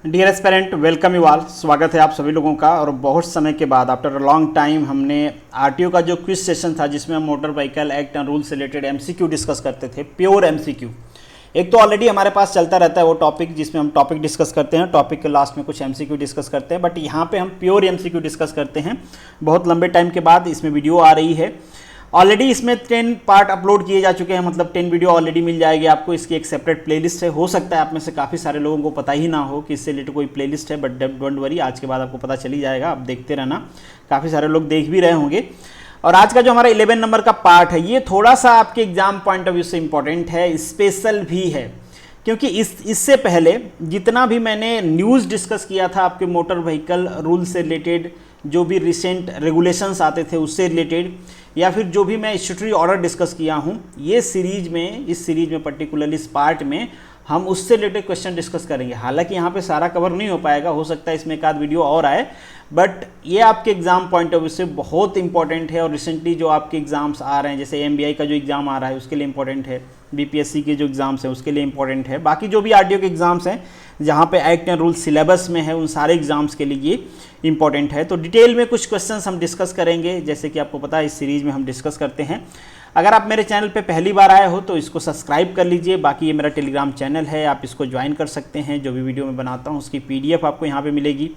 Dear aspirant, welcome you all. स्वागत है आप सभी लोगों का। और बहुत समय के बाद आफ्टर अ लॉन्ग टाइम हमने आरटीओ का जो क्विज सेशन था जिसमें हम motor vehicle act and rule से रिलेटेड एमसीक्यू डिस्कस करते थे, प्योर एमसीक्यू। एक तो ऑलरेडी हमारे पास चलता रहता है वो टॉपिक जिसमें हम टॉपिक डिस्कस करते हैं, टॉपिक के लास्ट में कुछ एमसीक्यू डिस्कस करते हैं, बट यहाँ पे हम प्योर एमसीक्यू डिस्कस करते हैं। बहुत लंबे टाइम के बाद इसमें वीडियो आ रही है। ऑलरेडी इसमें 10 पार्ट अपलोड किए जा चुके हैं, मतलब 10 वीडियो ऑलरेडी मिल जाएगी आपको। इसकी एक सेपरेट प्लेलिस्ट है। हो सकता है आप में से काफ़ी सारे लोगों को पता ही ना हो कि इससे रिलेटेड कोई प्लेलिस्ट है, बट डोंट वरी, आज के बाद आपको पता चली जाएगा। आप देखते रहना, काफ़ी सारे लोग देख भी रहे होंगे। और आज का जो हमारा 11 नंबर का पार्ट है ये थोड़ा सा आपके एग्जाम पॉइंट ऑफ व्यू से इंपॉर्टेंट है, स्पेशल भी है, क्योंकि इससे पहले जितना भी मैंने न्यूज़ डिस्कस किया था आपके मोटर व्हीकल रूल से रिलेटेड, जो भी रिसेंट रेगुलेशंस आते थे उससे रिलेटेड, या फिर जो भी मैं स्टैट्यूटरी ऑर्डर डिस्कस किया हूँ, ये इस सीरीज में पर्टिकुलरली इस पार्ट में हम उससे रिलेटेड क्वेश्चन डिस्कस करेंगे। हालांकि यहाँ पे सारा कवर नहीं हो पाएगा, हो सकता है इसमें एक आध वीडियो और आए, बट ये आपके एग्जाम पॉइंट ऑफ व्यू से बहुत इंपॉर्टेंट है। और रिसेंटली जो आपके एग्जाम्स आ रहे हैं, जैसे एमबीआई का जो एग्ज़ाम आ रहा है उसके लिए इंपॉर्टेंट है, बीपीएससी के जो एग्ज़ाम्स हैं उसके लिए इंपॉर्टेंट है, बाकी जो भी आरटीओ के एग्ज़ाम्स हैं जहाँ पे एक्ट एंड रूल सिलेबस में है उन सारे एग्जाम्स के लिए इंपॉर्टेंट है। तो डिटेल में कुछ क्वेश्चंस हम डिस्कस करेंगे, जैसे कि आपको पता है इस सीरीज में हम डिस्कस करते हैं। अगर आप मेरे चैनल पे पहली बार आए हो तो इसको सब्सक्राइब कर लीजिए। बाकी ये मेरा टेलीग्राम चैनल है, आप इसको ज्वाइन कर सकते हैं। जो भी वीडियो मैं बनाता हूँ उसकी पीडीएफ आपको यहाँ पे मिलेगी।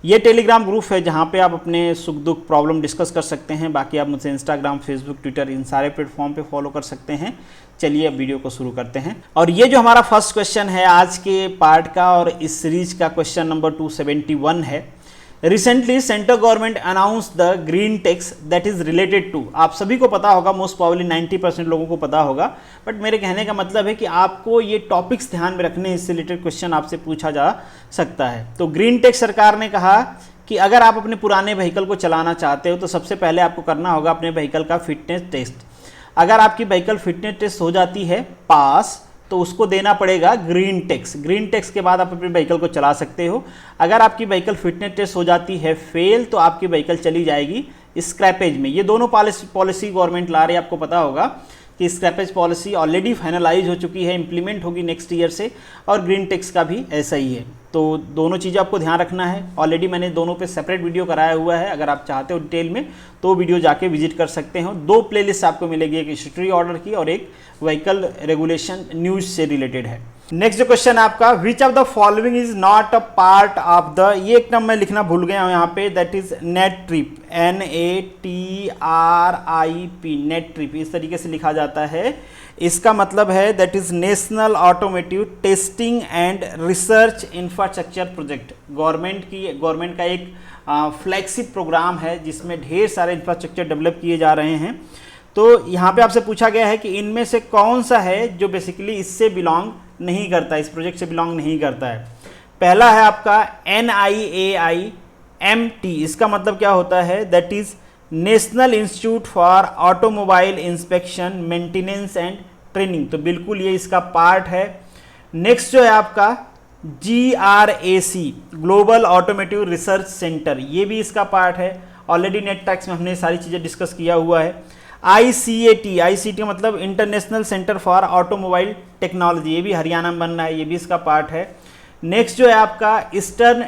ये टेलीग्राम ग्रुप है जहाँ पे आप अपने सुख दुख प्रॉब्लम डिस्कस कर सकते हैं। बाकी आप मुझसे इंस्टाग्राम, फेसबुक, ट्विटर, इन सारे प्लेटफॉर्म पे फॉलो कर सकते हैं। चलिए अब वीडियो को शुरू करते हैं। और ये जो हमारा फर्स्ट क्वेश्चन है आज के पार्ट का और इस सीरीज का क्वेश्चन नंबर 271 है। Recently central government announce the green tax that is related to. आप सभी को पता होगा, मोस्ट प्रॉब्ली 90% लोगों को पता होगा, बट मेरे कहने का मतलब है कि आपको ये टॉपिक्स ध्यान में रखने, इससे रिलेटेड क्वेश्चन आपसे पूछा जा सकता है। तो ग्रीन टैक्स सरकार ने कहा कि अगर आप अपने पुराने व्हीकल को चलाना चाहते हो तो सबसे पहले आपको करना होगा अपने व्हीकल का फिटनेस टेस्ट। अगर आपकी व्हीकल फिटनेस टेस्ट हो जाती है पास तो उसको देना पड़ेगा ग्रीन टैक्स। ग्रीन टैक्स के बाद आप अपने व्हीकल को चला सकते हो। अगर आपकी व्हीकल फिटनेस टेस्ट हो जाती है फेल तो आपकी व्हीकल चली जाएगी स्क्रैपेज में। ये दोनों पॉलिसी गवर्नमेंट ला रही है। आपको पता होगा कि स्क्रैपेज पॉलिसी ऑलरेडी फाइनलाइज हो चुकी है, इंप्लीमेंट होगी नेक्स्ट ईयर से, और ग्रीन टैक्स का भी ऐसा ही है। तो दोनों चीज़ें आपको ध्यान रखना है। ऑलरेडी मैंने दोनों पे सेपरेट वीडियो कराया हुआ है, अगर आप चाहते हो डिटेल में तो वीडियो जाके विजिट कर सकते हो। 2 प्लेलिस्ट आपको मिलेगी, एक स्टैट्यूटरी ऑर्डर की और एक व्हीकल रेगुलेशन न्यूज से रिलेटेड है। नेक्स्ट जो क्वेश्चन है आपका, which of the following is not a part of the, ये एक नाम मैं लिखना भूल गया हूँ यहाँ पे, that is net trip, NATRIP, net trip इस तरीके से लिखा जाता है। इसका मतलब है that is national automotive testing and research infrastructure project. Government का एक फ्लैगशिप प्रोग्राम है जिसमें ढेर सारे इंफ्रास्ट्रक्चर डेवलप किए जा रहे हैं। तो यहाँ पे आपसे पूछा गया है कि इनमें से कौन सा है जो बेसिकली इससे बिलोंग नहीं करता, इस प्रोजेक्ट से बिलोंग नहीं करता है। पहला है आपका NIAIMT। इसका मतलब क्या होता है, that is national institute for automobile inspection, maintenance and training. तो बिल्कुल ये इसका पार्ट है। नेक्स्ट जो है आपका GRAC, global automotive research centre, ये भी इसका पार्ट है। ऑलरेडी नेट टैक्स में हमने सारी चीज़ें डिस्कस किया हुआ है। ICAT मतलब international centre for automobile technology, ये भी हरियाणा में बन रहा है, ये भी इसका पार्ट है। नेक्स्ट जो है आपका ईस्टर्न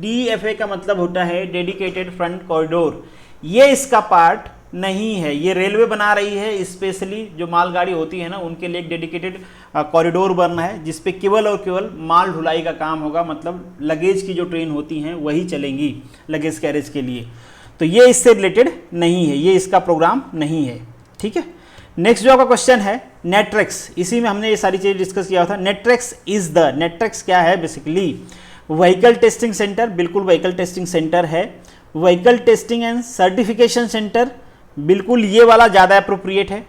DFA का मतलब होता है डेडिकेटेड फ्रंट कॉरिडोर, ये इसका पार्ट नहीं है। ये रेलवे बना रही है, स्पेशली जो मालगाड़ी होती है ना उनके लिए एक डेडिकेटेड कॉरिडोर बनना है जिसपे केवल और केवल माल ढुलाई का काम होगा, मतलब लगेज की जो ट्रेन होती हैं वही चलेंगी लगेज कैरेज के लिए। तो ये इससे रिलेटेड नहीं है, ये इसका प्रोग्राम नहीं है। ठीक है। नेक्स्ट जो आपका क्वेश्चन है नेट्रेक्स, इसी में हमने ये सारी चीज़ें डिस्कस किया था। नेट्रेक्स क्या है, बेसिकली व्हीकल टेस्टिंग सेंटर, बिल्कुल व्हीकल टेस्टिंग सेंटर है। Vehicle testing and certification centre, बिल्कुल ये वाला ज़्यादा अप्रोप्रिएट है,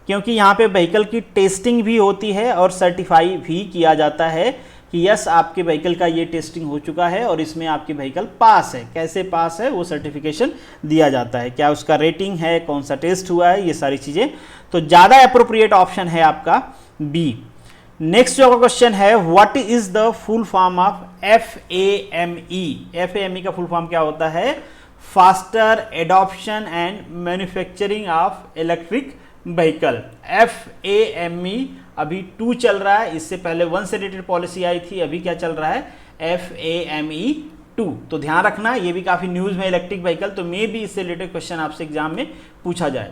क्योंकि यहाँ पे व्हीकल की टेस्टिंग भी होती है और सर्टिफाई भी किया जाता है कि यस आपके व्हीकल का ये टेस्टिंग हो चुका है और इसमें आपकी व्हीकल पास है। कैसे पास है वो सर्टिफिकेशन दिया जाता है, क्या उसका रेटिंग है, कौन सा टेस्ट हुआ है, ये सारी चीज़ें। तो ज़्यादा अप्रोप्रिएट ऑप्शन है आपका बी। नेक्स्ट जो क्वेश्चन है, what is the full form of FAME। FAME का फुल फॉर्म क्या होता है, faster adoption and manufacturing of electric vehicle. FAME अभी 2 चल रहा है, इससे पहले 1 से रिलेटेड पॉलिसी आई थी, अभी क्या चल रहा है FAME 2। तो ध्यान रखना, ये भी काफ़ी न्यूज़ में इलेक्ट्रिक व्हीकल, तो मे भी इससे रिलेटेड क्वेश्चन आपसे एग्जाम में पूछा जाए।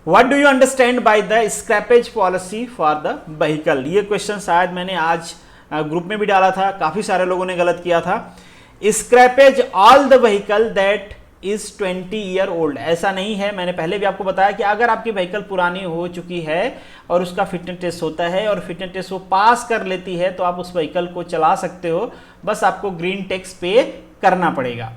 What do you understand by the scrappage policy for the vehicle? ये क्वेश्चन शायद मैंने आज ग्रुप में भी डाला था, काफ़ी सारे लोगों ने गलत किया था। Scrappage all the vehicle that is 20 year old, ऐसा नहीं है। मैंने पहले भी आपको बताया कि अगर आपकी व्हीकल पुरानी हो चुकी है और उसका फिटनेस टेस्ट होता है और फिटनेस टेस्ट वो पास कर लेती है तो आप उस व्हीकल को चला सकते हो, बस आपको ग्रीन टैक्स पे करना पड़ेगा।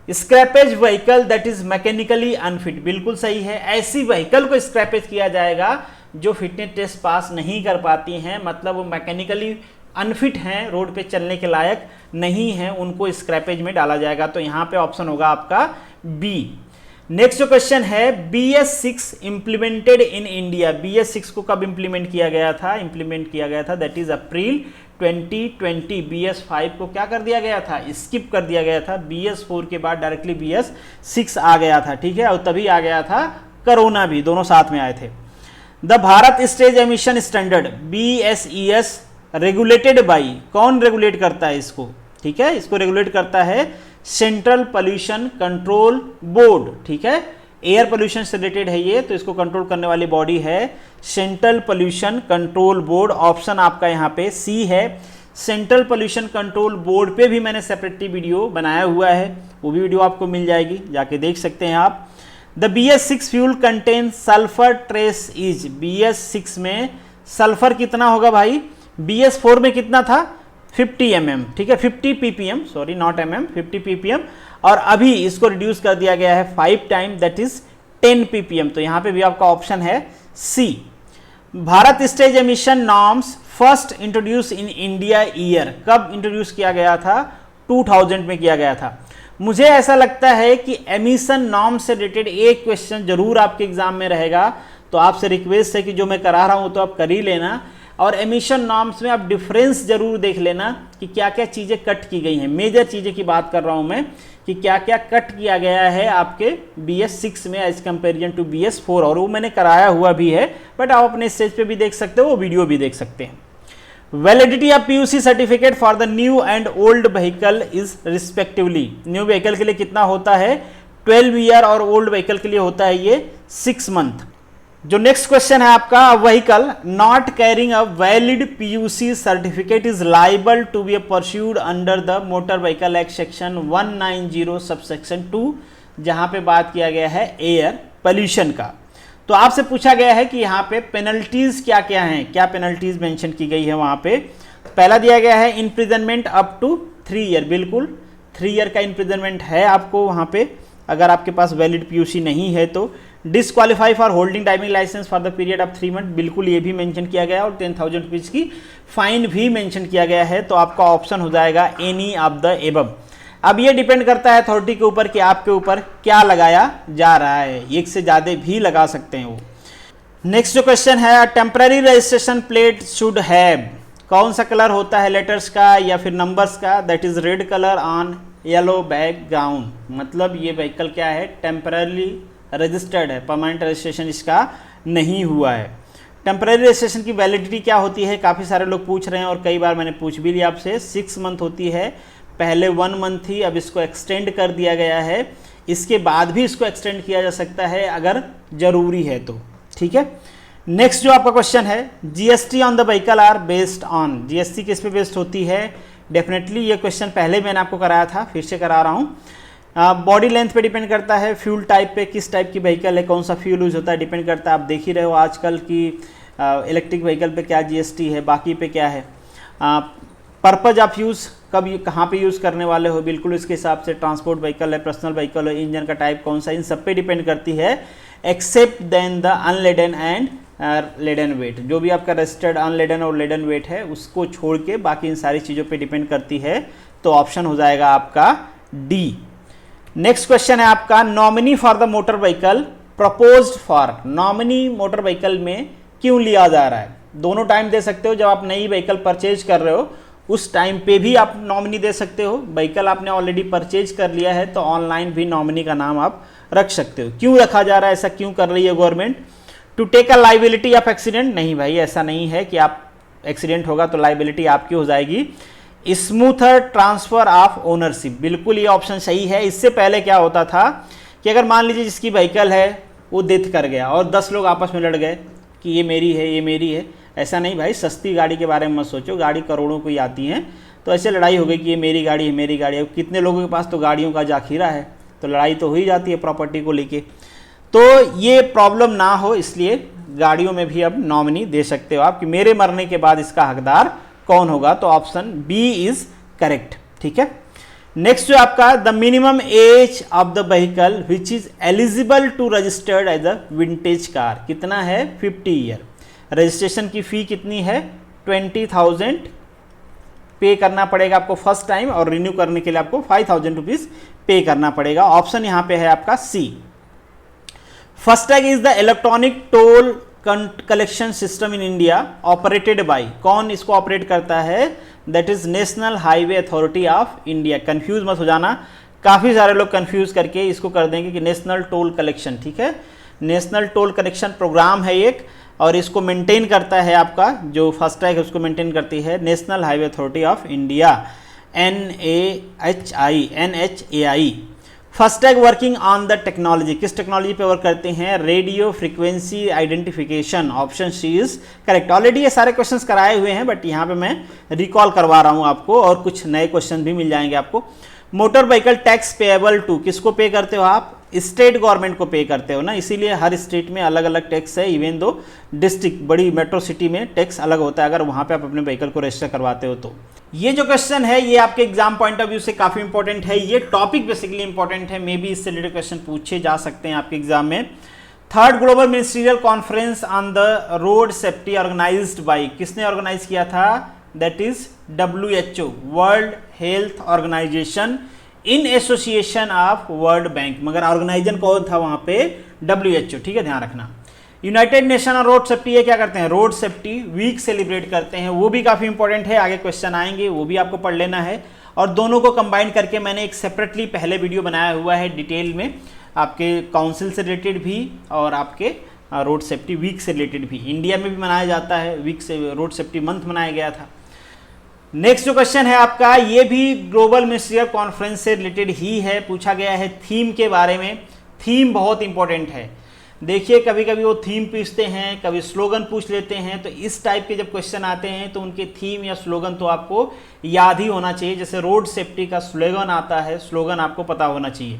Scrappage vehicle that is mechanically unfit, बिल्कुल सही है। ऐसी व्हीकल को स्क्रैपेज किया जाएगा जो फिटनेस टेस्ट पास नहीं कर पाती हैं, मतलब वो मैकेनिकली अनफिट हैं, रोड पे चलने के लायक नहीं है, उनको स्क्रैपेज में डाला जाएगा। तो यहां पे ऑप्शन होगा आपका बी। नेक्स्ट जो क्वेश्चन है, BS6 implemented in India. BS6 को कब इंप्लीमेंट किया गया था? इंप्लीमेंट किया गया था दैट इज अप्रैल 2020। BS5 को क्या कर दिया गया था? स्किप कर दिया गया था। BS4 के बाद डायरेक्टली BS6 आ गया था, ठीक है, और तभी आ गया था कोरोना भी, दोनों साथ में आए थे। The Bharat stage emission standard BSES regulated by, कौन रेगुलेट करता है इसको? ठीक है, इसको रेगुलेट करता है सेंट्रल पोल्यूशन कंट्रोल बोर्ड, ठीक है, एयर पोल्यूशन से रिलेटेड है ये, तो इसको कंट्रोल करने वाली बॉडी है central pollution control board. Option आपका यहाँ पे सी है। सेंट्रल पोल्यूशन कंट्रोल बोर्ड पे भी मैंने सेपरेटली वीडियो बनाया हुआ है, वो भी वीडियो आपको मिल जाएगी, जाके देख सकते हैं आप। The BS6 fuel contain sulphur trace is, BS6 में सल्फर कितना होगा भाई? BS4 में कितना था? 50 mm, ठीक है, 50 ppm, sorry not mm, 50 ppm, और अभी इसको रिड्यूस कर दिया गया है 5 टाइम, दैट इज 10 ppm। तो यहां पे भी आपका ऑप्शन है C. Bharat stage emission norms first introduce in India year, कब इंट्रोड्यूस किया गया था? 2000 में किया गया था। मुझे ऐसा लगता है कि एमिशन नॉर्म से रिलेटेड एक क्वेश्चन जरूर आपके एग्जाम में रहेगा, तो आपसे रिक्वेस्ट है कि जो मैं करा रहा हूं तो आप कर ही लेना, और एमिशन नॉर्म्स में आप डिफरेंस जरूर देख लेना कि क्या क्या चीज़ें कट की गई हैं। मेजर चीज़ें की बात कर रहा हूं मैं कि क्या क्या कट किया गया है आपके BS6 में एज कंपेरिजन टू BS4, और वो मैंने कराया हुआ भी है, बट आप अपने स्टेज पे भी देख सकते हो, वो वीडियो भी देख सकते हैं। Validity of PUC certificate for the new and old vehicle is respectively, new vehicle के लिए कितना होता है? 12 ईयर, और ओल्ड व्हीकल के लिए होता है ये 6 मंथ। जो नेक्स्ट क्वेश्चन है आपका, vehicle not carrying a valid PUC certificate is liable to be pursued under the motor vehicle act section 190 subsection 2, जहां पे बात किया गया है एयर पोल्यूशन का। तो आपसे पूछा गया है कि यहाँ पे पेनल्टीज क्या क्या हैं, क्या पेनल्टीज मेंशन की गई है वहां पे। पहला दिया गया है इम्प्रिजनमेंट अप टू 3 ईयर, बिल्कुल 3 ईयर का इम्प्रिजनमेंट है आपको वहां पे, अगर आपके पास वैलिड PUC नहीं है तो। Disqualify for holding driving license for the period of 3 month, बिल्कुल ये भी मेंशन किया गया है, और 10,000 रुपीज की फाइन भी मेंशन किया गया है। तो आपका ऑप्शन हो जाएगा एनी ऑफ द एबव। अब ये डिपेंड करता है अथॉरिटी के ऊपर कि आपके ऊपर क्या लगाया जा रहा है, एक से ज़्यादा भी लगा सकते हैं वो। नेक्स्ट जो क्वेश्चन है, temporary registration plate should have, कौन सा कलर होता है लेटर्स का या फिर नंबर्स का? That is red colour on yellow background, मतलब ये व्हीकल क्या है? टेम्पररी रजिस्टर्ड है, परमानेंट रजिस्ट्रेशन इसका नहीं हुआ है। टेम्पररी रजिस्ट्रेशन की वैलिडिटी क्या होती है? काफ़ी सारे लोग पूछ रहे हैं और कई बार मैंने पूछ भी लिया आपसे। 6 मंथ होती है, पहले 1 मंथ थी, अब इसको एक्सटेंड कर दिया गया है, इसके बाद भी इसको एक्सटेंड किया जा सकता है अगर जरूरी है तो, ठीक है। नेक्स्ट जो आपका क्वेश्चन है, GST on the vehicle are based on, GST किस पे बेस्ड होती है? डेफिनेटली ये क्वेश्चन पहले मैंने आपको कराया था, फिर से करा रहा हूँ। बॉडी लेंथ पे डिपेंड करता है, फ्यूल टाइप पे, किस टाइप की व्हीकल है, कौन सा फ्यूल यूज होता है, डिपेंड करता है। आप देख ही रहे हो आजकल की इलेक्ट्रिक व्हीकल पे क्या GST है, बाकी पे क्या है। पर्पज ऑफ यूज़, कब कहाँ पे यूज़ करने वाले हो, बिल्कुल इसके हिसाब से। ट्रांसपोर्ट व्हीकल है, पर्सनल व्हीकल है, इंजन का टाइप कौन सा, इन सब पे डिपेंड करती है, except then the unladen and laden weight. जो भी आपका रजिस्टर्ड अनलेडन और लेडन वेट है उसको छोड़ के बाकी इन सारी चीज़ों पे डिपेंड करती है। तो ऑप्शन हो जाएगा आपका डी। नेक्स्ट क्वेश्चन है आपका, nominee for the motor vehicle proposed for, nominee motor vehicle में क्यों लिया जा रहा है? दोनों टाइम दे सकते हो, जब आप नई व्हीकल परचेज कर रहे हो उस टाइम पे भी आप नॉमिनी दे सकते हो। व्हीकल आपने ऑलरेडी परचेज कर लिया है तो ऑनलाइन भी नॉमिनी का नाम आप रख सकते हो। क्यों रखा जा रहा है, ऐसा क्यों कर रही है government? To take a liability of accident, नहीं भाई ऐसा नहीं है कि आप एक्सीडेंट होगा तो लाइबिलिटी आपकी हो जाएगी। स्मूथर ट्रांसफर ऑफ ओनरशिप, बिल्कुल ये ऑप्शन सही है। इससे पहले क्या होता था कि अगर मान लीजिए जिसकी व्हीकल है वो डेथ कर गया और 10 लोग आपस में लड़ गए कि ये मेरी है ये मेरी है, ऐसा नहीं भाई, सस्ती गाड़ी के बारे में मत सोचो, गाड़ी करोड़ों की आती हैं, तो ऐसे लड़ाई हो गई कि ये मेरी गाड़ी है मेरी गाड़ी है। कितने लोगों के पास तो गाड़ियों का जाखीरा है, तो लड़ाई तो हो ही जाती है प्रॉपर्टी को लेके। तो ये प्रॉब्लम ना हो इसलिए गाड़ियों में भी अब नॉमिनी दे सकते हो आप कि मेरे मरने के बाद इसका हकदार कौन होगा, तो ऑप्शन बी इज करेक्ट। ठीक है, नेक्स्ट जो आपका the minimum age of the vehicle which is eligible to registered as a vintage car, कितना है 50 ईयर। रजिस्ट्रेशन की फ़ी कितनी है 20,000 पे करना पड़ेगा आपको फर्स्ट टाइम, और रिन्यू करने के लिए आपको 5,000 रुपीज़ पे करना पड़ेगा। ऑप्शन यहाँ पे है आपका C. FASTag is the electronic toll collection system in India operated by, कौन इसको ऑपरेट करता है, that is National Highway Authority of India. Confuse मत हो जाना, काफ़ी सारे लोग कंफ्यूज करके इसको कर देंगे कि नेशनल टोल कलेक्शन, ठीक है, नेशनल टोल कलेक्शन प्रोग्राम है एक, और इसको मेंटेन करता है आपका जो फास्टैग है उसको मेंटेन करती है National Highway Authority of India, NHAI। FASTag working on the technology, किस टेक्नोलॉजी पे वर्क करते हैं, radio frequency identification, option C is correct. Already ये सारे क्वेश्चंस कराए हुए हैं बट यहाँ पे मैं रिकॉल करवा रहा हूँ आपको, और कुछ नए क्वेश्चन भी मिल जाएंगे आपको। Motor vehicle tax payable to, किसको पे करते हो आप, स्टेट गवर्नमेंट को पे करते हो ना, इसीलिए हर स्टेट में अलग अलग टैक्स है, इवन दो डिस्ट्रिक्ट बड़ी मेट्रो सिटी में टैक्स अलग होता है अगर वहाँ पे आप अपने व्हीकल को रजिस्टर करवाते हो तो। ये जो क्वेश्चन है ये आपके एग्जाम पॉइंट ऑफ व्यू से काफ़ी इंपॉर्टेंट है, ये टॉपिक बेसिकली इंपॉर्टेंट है, मे बी इससे रिलेटेड क्वेश्चन पूछे जा सकते हैं आपके एग्जाम में। Third global ministerial conference on the road safety organized by, किसने ऑर्गेनाइज किया था, that is WHO, World Health Organization in association of World Bank, मगर ऑर्गेनाइजर कौन था वहां पे, WHO, ठीक है, ध्यान रखना। यूनाइटेड नेशन और रोड सेफ्टी ये क्या करते हैं, रोड सेफ्टी वीक सेलिब्रेट करते हैं, वो भी काफ़ी इंपॉर्टेंट है, आगे क्वेश्चन आएंगे वो भी आपको पढ़ लेना है। और दोनों को कंबाइन करके मैंने एक सेपरेटली पहले वीडियो बनाया हुआ है डिटेल में, आपके काउंसिल से रिलेटेड भी और आपके रोड सेफ्टी वीक से रिलेटेड भी। इंडिया में भी मनाया जाता है वीक से, रोड सेफ्टी मंथ मनाया गया था। नेक्स्ट जो क्वेश्चन है आपका ये भी ग्लोबल मिनिस्ट्रियल कॉन्फ्रेंस से रिलेटेड ही है, पूछा गया है थीम के बारे में। थीम बहुत इंपॉर्टेंट है, देखिए कभी कभी वो थीम पूछते हैं, कभी स्लोगन पूछ लेते हैं, तो इस टाइप के जब क्वेश्चन आते हैं तो उनके थीम या स्लोगन तो आपको याद ही होना चाहिए। जैसे रोड सेफ्टी का स्लोगन आता है, स्लोगन आपको पता होना चाहिए।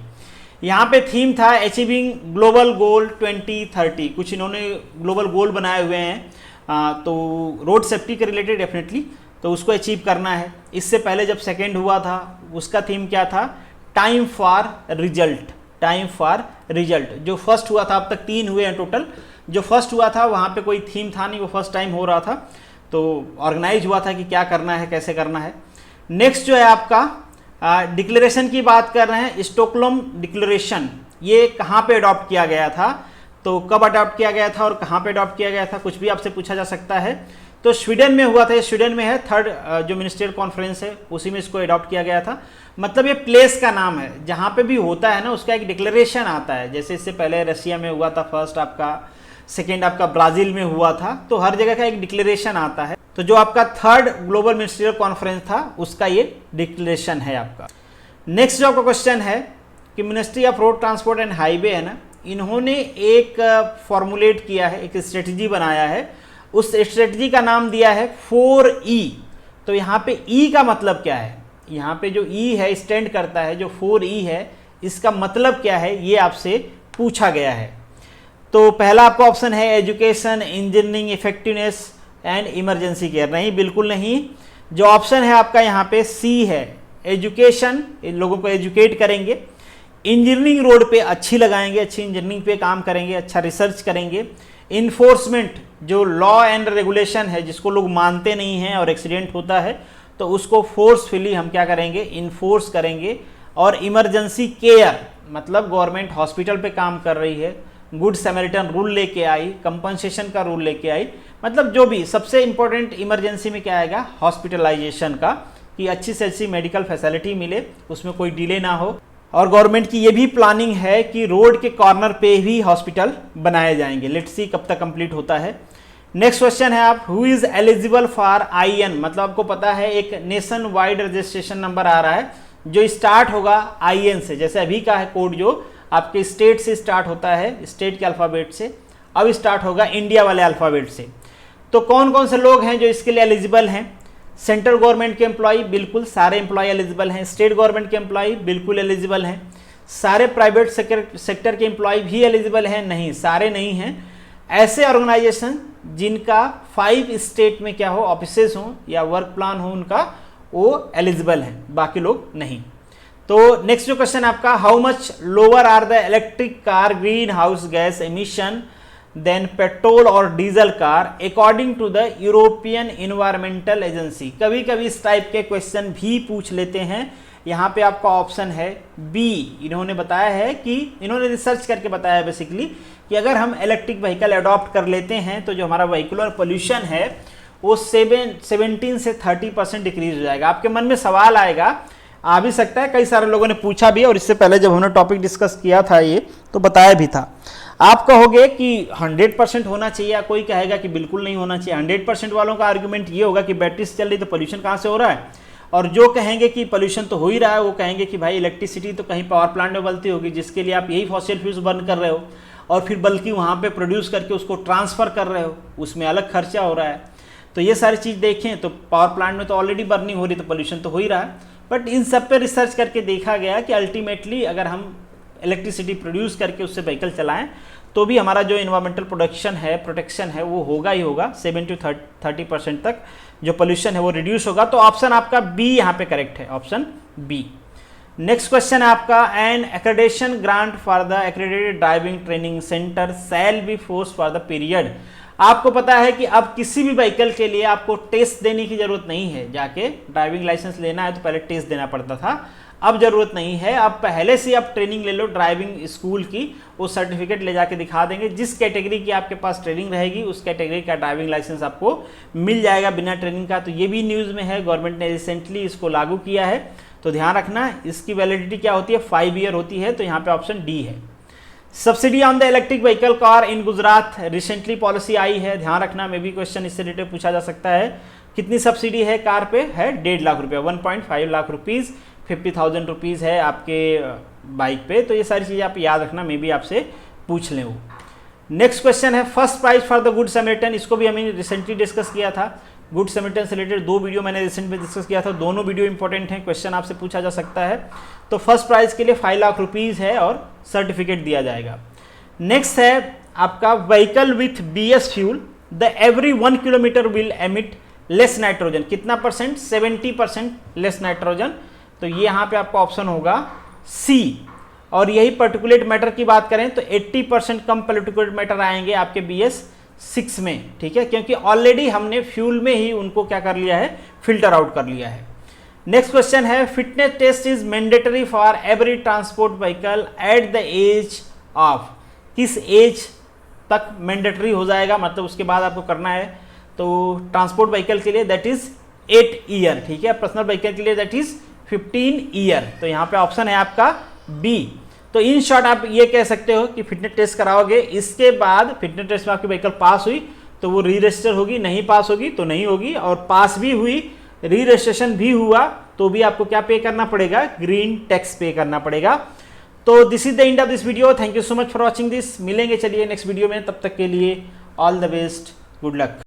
यहाँ पे थीम था अचीविंग ग्लोबल गोल 2030, कुछ इन्होंने ग्लोबल गोल बनाए हुए हैं, तो रोड सेफ्टी के रिलेटेड डेफिनेटली तो उसको अचीव करना है। इससे पहले जब सेकेंड हुआ था उसका थीम क्या था, time for result, time for result. जो फर्स्ट हुआ था, अब तक 3 हुए हैं टोटल, जो फर्स्ट हुआ था वहाँ पे कोई थीम था नहीं, वो फर्स्ट टाइम हो रहा था, तो ऑर्गेनाइज हुआ था कि क्या करना है कैसे करना है। नेक्स्ट जो है आपका डिक्लेरेशन की बात कर रहे हैं, स्टॉकहोल्म डिक्लेरेशन, ये कहाँ पे अडॉप्ट किया गया था, तो कब अडॉप्ट किया गया था और कहाँ पे अडॉप्ट किया गया था, कुछ भी आपसे पूछा जा सकता है। तो स्वीडन में हुआ था, ये स्वीडन में है, थर्ड जो मिनिस्ट्रियल कॉन्फ्रेंस है उसी में इसको अडॉप्ट किया गया था। मतलब ये प्लेस का नाम है, जहाँ पे भी होता है ना उसका एक डिक्लेरेशन आता है। जैसे इससे पहले रशिया में हुआ था फर्स्ट आपका, सेकेंड आपका ब्राज़ील में हुआ था, तो हर जगह का एक डिक्लेरेशन आता है। तो जो आपका थर्ड ग्लोबल मिनिस्ट्रियल कॉन्फ्रेंस था उसका ये डिक्लेरेशन है आपका। नेक्स्ट जो आपका क्वेश्चन है कि ministry of road transport and highway है ना, इन्होंने एक फॉर्मुलेट किया है, एक स्ट्रेटजी बनाया है, उस स्ट्रेटजी का नाम दिया है 4E। तो यहाँ पे E का मतलब क्या है, यहाँ पे जो E है स्टैंड करता है, जो 4E है इसका मतलब क्या है ये आपसे पूछा गया है। तो पहला आपका ऑप्शन है education, engineering, effectiveness and emergency care, नहीं बिल्कुल नहीं। जो ऑप्शन है आपका यहाँ पे C है, एजुकेशन, लोगों को एजुकेट करेंगे, इंजीनियरिंग रोड पे अच्छी लगाएंगे, अच्छी इंजीनियरिंग पे काम करेंगे, अच्छा रिसर्च करेंगे, इन्फोर्समेंट, जो लॉ एंड रेगुलेशन है जिसको लोग मानते नहीं हैं और एक्सीडेंट होता है तो उसको फोर्सफुली हम क्या करेंगे, इन्फोर्स करेंगे, और इमरजेंसी केयर मतलब गवर्नमेंट हॉस्पिटल पे काम कर रही है, गुड सैमरिटन रूल लेके आई, कंपनसेशन का रूल लेके आई, मतलब जो भी सबसे इंपॉर्टेंट इमरजेंसी में क्या आएगा, हॉस्पिटलाइजेशन का, कि अच्छी से अच्छी मेडिकल फैसिलिटी मिले, उसमें कोई डिले ना हो, और गवर्नमेंट की ये भी प्लानिंग है कि रोड के कॉर्नर पे भी हॉस्पिटल बनाए जाएंगे। लेट्स सी कब तक कंप्लीट होता है। नेक्स्ट क्वेश्चन है आप, who is eligible for IN, मतलब आपको पता है एक नेशन वाइड रजिस्ट्रेशन नंबर आ रहा है जो स्टार्ट होगा IN से। जैसे अभी का है कोड जो आपके स्टेट से स्टार्ट होता है, स्टेट के अल्फ़ाबेट से, अब स्टार्ट होगा इंडिया वाले अल्फ़ाबेट से। तो कौन कौन से लोग हैं जो इसके लिए एलिजिबल हैं? सेंट्रल गवर्नमेंट के एम्प्लॉय, बिल्कुल सारे एम्प्लॉय एलिजिबल हैं। स्टेट गवर्नमेंट के एम्प्लॉय बिल्कुल एलिजिबल हैं। सारे प्राइवेट सेक्टर के एम्प्लॉय भी एलिजिबल हैं? नहीं, सारे नहीं हैं। ऐसे ऑर्गेनाइजेशन जिनका 5 स्टेट में क्या हो, ऑफिसेज हो या वर्क प्लान हो उनका, वो एलिजिबल हैं, बाकी लोग नहीं। तो नेक्स्ट जो क्वेश्चन आपका, how much lower are the electric car greenhouse gas emission than petrol और diesel car according to the European environmental agency. कभी कभी इस टाइप के क्वेश्चन भी पूछ लेते हैं। यहाँ पे आपका ऑप्शन है बी। इन्होंने बताया है कि इन्होंने रिसर्च करके बताया है बेसिकली कि अगर हम इलेक्ट्रिक व्हीकल अडॉप्ट कर लेते हैं तो जो हमारा व्हीकुलर पोल्यूशन है वो 17 से 30% डिक्रीज हो जाएगा। आपके मन में सवाल आएगा, आ भी सकता है, कई सारे लोगों ने पूछा भी, और इससे पहले जब हमने टॉपिक डिस्कस किया था ये तो बताया भी था। आप कहोगे कि 100% होना चाहिए, या कोई कहेगा कि बिल्कुल नहीं होना चाहिए। 100% वालों का आर्गुमेंट ये होगा कि बैटरी से चल रही तो पोल्यूशन कहाँ से हो रहा है, और जो कहेंगे कि पोल्यूशन तो हो ही रहा है वो कहेंगे कि भाई इलेक्ट्रिसिटी तो कहीं पावर प्लांट में बनती होगी जिसके लिए आप यही फॉसिल फ्यूल्स बर्न कर रहे हो, और फिर बल्कि वहाँ पे प्रोड्यूस करके उसको ट्रांसफ़र कर रहे हो, उसमें अलग खर्चा हो रहा है। तो ये सारी चीज़ देखें तो पावर प्लांट में तो ऑलरेडी बर्निंग हो रही, तो पोल्यूशन तो हो ही रहा है। बट इन सब पे रिसर्च करके देखा गया कि अल्टीमेटली अगर हम इलेक्ट्रिसिटी प्रोड्यूस करके उससे व्हीकल चलाएं तो भी हमारा जो इन्वायरमेंटल प्रोटेक्शन है वो होगा ही होगा। 7 to 30% तक जो पोल्यूशन है वो रिड्यूस होगा। तो ऑप्शन आपका बी यहाँ पे करेक्ट है, ऑप्शन बी। नेक्स्ट क्वेश्चन है आपका, an accreditation grant for the accredited driving training centre shall be force for the period. आपको पता है कि अब किसी भी व्हीकल के लिए आपको टेस्ट देने की जरूरत नहीं है। जाके ड्राइविंग लाइसेंस लेना है तो पहले टेस्ट देना पड़ता था, अब जरूरत नहीं है। अब पहले से आप ट्रेनिंग ले लो ड्राइविंग स्कूल की, वो सर्टिफिकेट ले जाके दिखा देंगे। जिस कैटेगरी की आपके पास ट्रेनिंग रहेगी उस कैटेगरी का ड्राइविंग लाइसेंस आपको मिल जाएगा बिना ट्रेनिंग का। तो ये भी न्यूज़ में है, गवर्नमेंट ने रिसेंटली इसको लागू किया है। तो ध्यान रखना, इसकी वैलिडिटी क्या होती है, 5 ईयर होती है। तो यहाँ पे ऑप्शन डी है। Subsidy on the electric vehicle car in Gujarat, recently policy आई है, ध्यान रखना। मे भी क्वेश्चन इससे रिलेटेड पूछा जा सकता है। कितनी सब्सिडी है कार पे, है 1.5 लाख रुपया, 1.5 लाख रुपीज़, 50,000 रुपीज़ है आपके बाइक पे। तो ये सारी चीज़ें आप याद रखना, मे भी आपसे पूछ लें वो। नेक्स्ट क्वेश्चन है, first prize for the good Samaritan. इसको भी हमने रिसेंटली डिस्कस किया था। गुड समरिटन से रिलेटेड 2 वीडियो मैंने रिसेंट में डिस्कस किया था, दोनों वीडियो इंपॉर्टेंट हैं, क्वेश्चन आपसे पूछा जा सकता है। तो फर्स्ट प्राइज के लिए 5 लाख रुपीज़ है और सर्टिफिकेट दिया जाएगा। नेक्स्ट है आपका, vehicle with BS fuel the every 1 kilometre will emit less nitrogen. कितना परसेंट, 70% लेस नाइट्रोजन। तो ये यहाँ पे आपका ऑप्शन होगा सी। और यही पर्टिकुलेट मैटर की बात करें तो 80% कम पर्टिकुलेट मैटर आएंगे आपके BS6 में, ठीक है, क्योंकि ऑलरेडी हमने फ्यूल में ही उनको क्या कर लिया है, फिल्टर आउट कर लिया है। नेक्स्ट क्वेश्चन है, fitness test is mandatory for every transport vehicle at the age of. किस एज तक मैंडेटरी हो जाएगा, मतलब उसके बाद आपको करना है। तो ट्रांसपोर्ट व्हीकल के लिए दैट इज 8 ईयर, ठीक है। पर्सनल व्हीकल के लिए दैट इज 15 ईयर। तो यहाँ पे ऑप्शन है आपका बी। तो इन शॉर्ट आप ये कह सकते हो कि फिटनेस टेस्ट कराओगे, इसके बाद फिटनेस टेस्ट में आपकी व्हीकल पास हुई तो वो री रजिस्टर होगी, नहीं पास होगी तो नहीं होगी, और पास भी हुई, री रजिस्ट्रेशन भी हुआ तो भी आपको क्या पे करना पड़ेगा, ग्रीन टैक्स पे करना पड़ेगा। तो this is the end of this video. Thank you so much for watching this. मिलेंगे चलिए नेक्स्ट वीडियो में, तब तक के लिए all the best, good luck.